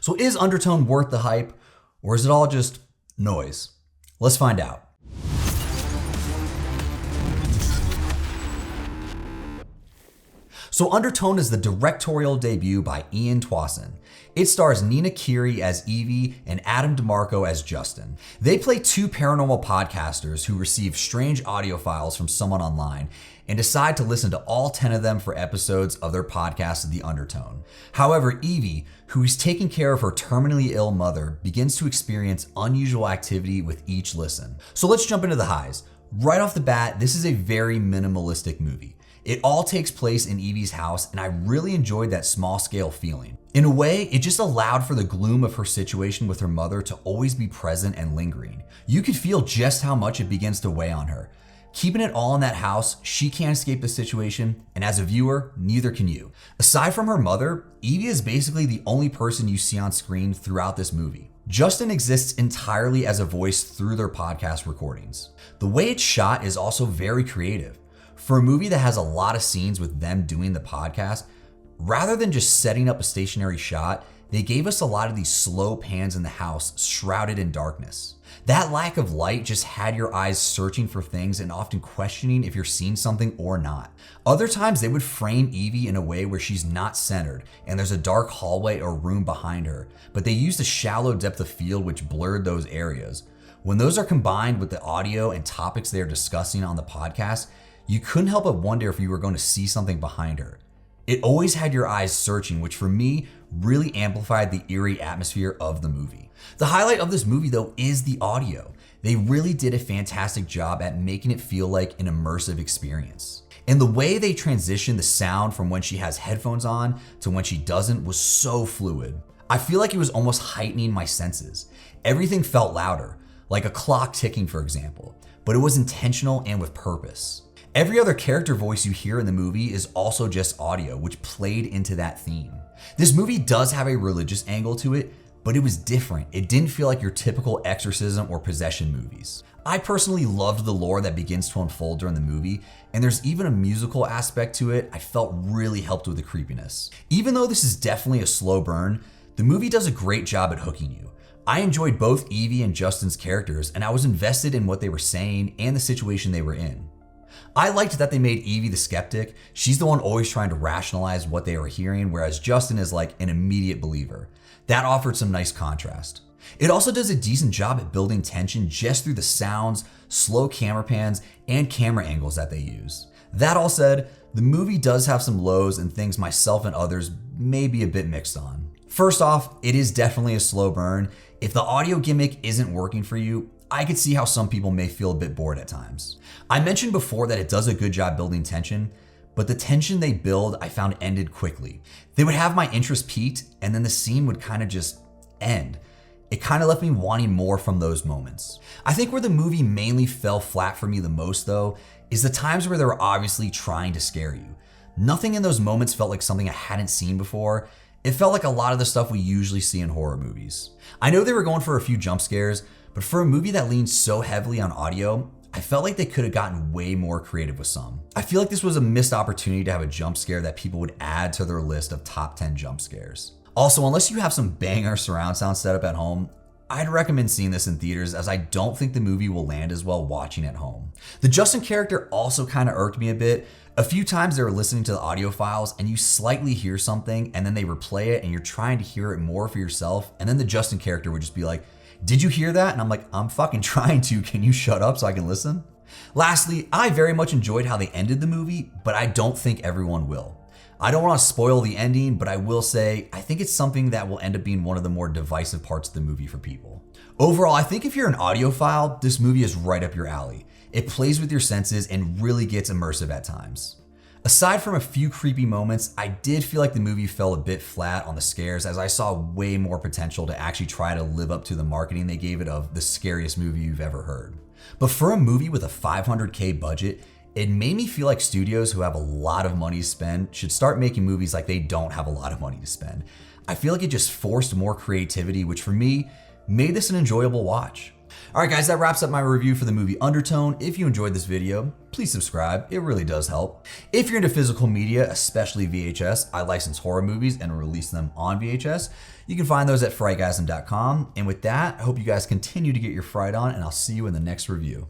So is Undertone worth the hype, or is it all just noise? Let's find out. So Undertone is the directorial debut by Ian Twasson. It stars Nina Kiri as Evie and Adam DeMarco as Justin. They play two paranormal podcasters who receive strange audio files from someone online and decide to listen to all 10 of them for episodes of their podcast, The Undertone. However, Evie, who is taking care of her terminally ill mother, begins to experience unusual activity with each listen. So let's jump into the highs. Right off the bat, this is a very minimalistic movie. It all takes place in Evie's house, and I really enjoyed that small scale feeling. In a way, it just allowed for the gloom of her situation with her mother to always be present and lingering. You could feel just how much it begins to weigh on her. Keeping it all in that house, she can't escape the situation, and as a viewer, neither can you. Aside from her mother, Evie is basically the only person you see on screen throughout this movie. Justin exists entirely as a voice through their podcast recordings. The way it's shot is also very creative. For a movie that has a lot of scenes with them doing the podcast, rather than just setting up a stationary shot, they gave us a lot of these slow pans in the house shrouded in darkness. That lack of light just had your eyes searching for things and often questioning if you're seeing something or not. Other times they would frame Evie in a way where she's not centered and there's a dark hallway or room behind her, but they used a shallow depth of field which blurred those areas. When those are combined with the audio and topics they're discussing on the podcast, you couldn't help but wonder if you were going to see something behind her. It always had your eyes searching, which for me really amplified the eerie atmosphere of the movie. The highlight of this movie though is the audio. They really did a fantastic job at making it feel like an immersive experience. And the way they transitioned the sound from when she has headphones on to when she doesn't was so fluid. I feel like it was almost heightening my senses. Everything felt louder, like a clock ticking for example, but it was intentional and with purpose. Every other character voice you hear in the movie is also just audio, which played into that theme. This movie does have a religious angle to it, but it was different. It didn't feel like your typical exorcism or possession movies. I personally loved the lore that begins to unfold during the movie, and there's even a musical aspect to it I felt really helped with the creepiness. Even though this is definitely a slow burn, the movie does a great job at hooking you. I enjoyed both Evie and Justin's characters, and I was invested in what they were saying and the situation they were in. I liked that they made Evie the skeptic. She's the one always trying to rationalize what they were hearing, whereas Justin is like an immediate believer. That offered some nice contrast. It also does a decent job at building tension just through the sounds, slow camera pans, and camera angles that they use. That all said, the movie does have some lows and things myself and others may be a bit mixed on. First off, it is definitely a slow burn. If the audio gimmick isn't working for you, I could see how some people may feel a bit bored at times. I mentioned before that it does a good job building tension, but the tension they build I found ended quickly. They would have my interest peaked and then the scene would kind of just end. It kind of left me wanting more from those moments. I think where the movie mainly fell flat for me the most though, is the times where they were obviously trying to scare you. Nothing in those moments felt like something I hadn't seen before. It felt like a lot of the stuff we usually see in horror movies. I know they were going for a few jump scares, but for a movie that leans so heavily on audio, I felt like they could have gotten way more creative with some. I feel like this was a missed opportunity to have a jump scare that people would add to their list of top 10 jump scares. Also, unless you have some banger surround sound set up at home, I'd recommend seeing this in theaters as I don't think the movie will land as well watching at home. The Justin character also kind of irked me a bit. A few times they were listening to the audio files and you slightly hear something and then they replay it and you're trying to hear it more for yourself, and then the Justin character would just be like, "Did you hear that?" And I'm like, "I'm fucking trying to. Can you shut up so I can listen?" Lastly, I very much enjoyed how they ended the movie, but I don't think everyone will. I don't want to spoil the ending, but I will say I think it's something that will end up being one of the more divisive parts of the movie for people. Overall, I think if you're an audiophile, this movie is right up your alley. It plays with your senses and really gets immersive at times. Aside from a few creepy moments, I did feel like the movie fell a bit flat on the scares as I saw way more potential to actually try to live up to the marketing they gave it of the scariest movie you've ever heard. But for a movie with a $500K budget, it made me feel like studios who have a lot of money to spend should start making movies like they don't have a lot of money to spend. I feel like it just forced more creativity, which for me, made this an enjoyable watch. Alright guys, that wraps up my review for the movie Undertone. If you enjoyed this video, please subscribe, it really does help. If you're into physical media, especially VHS, I license horror movies and release them on VHS. You can find those at frightgasm.com. And with that, I hope you guys continue to get your fright on, and I'll see you in the next review.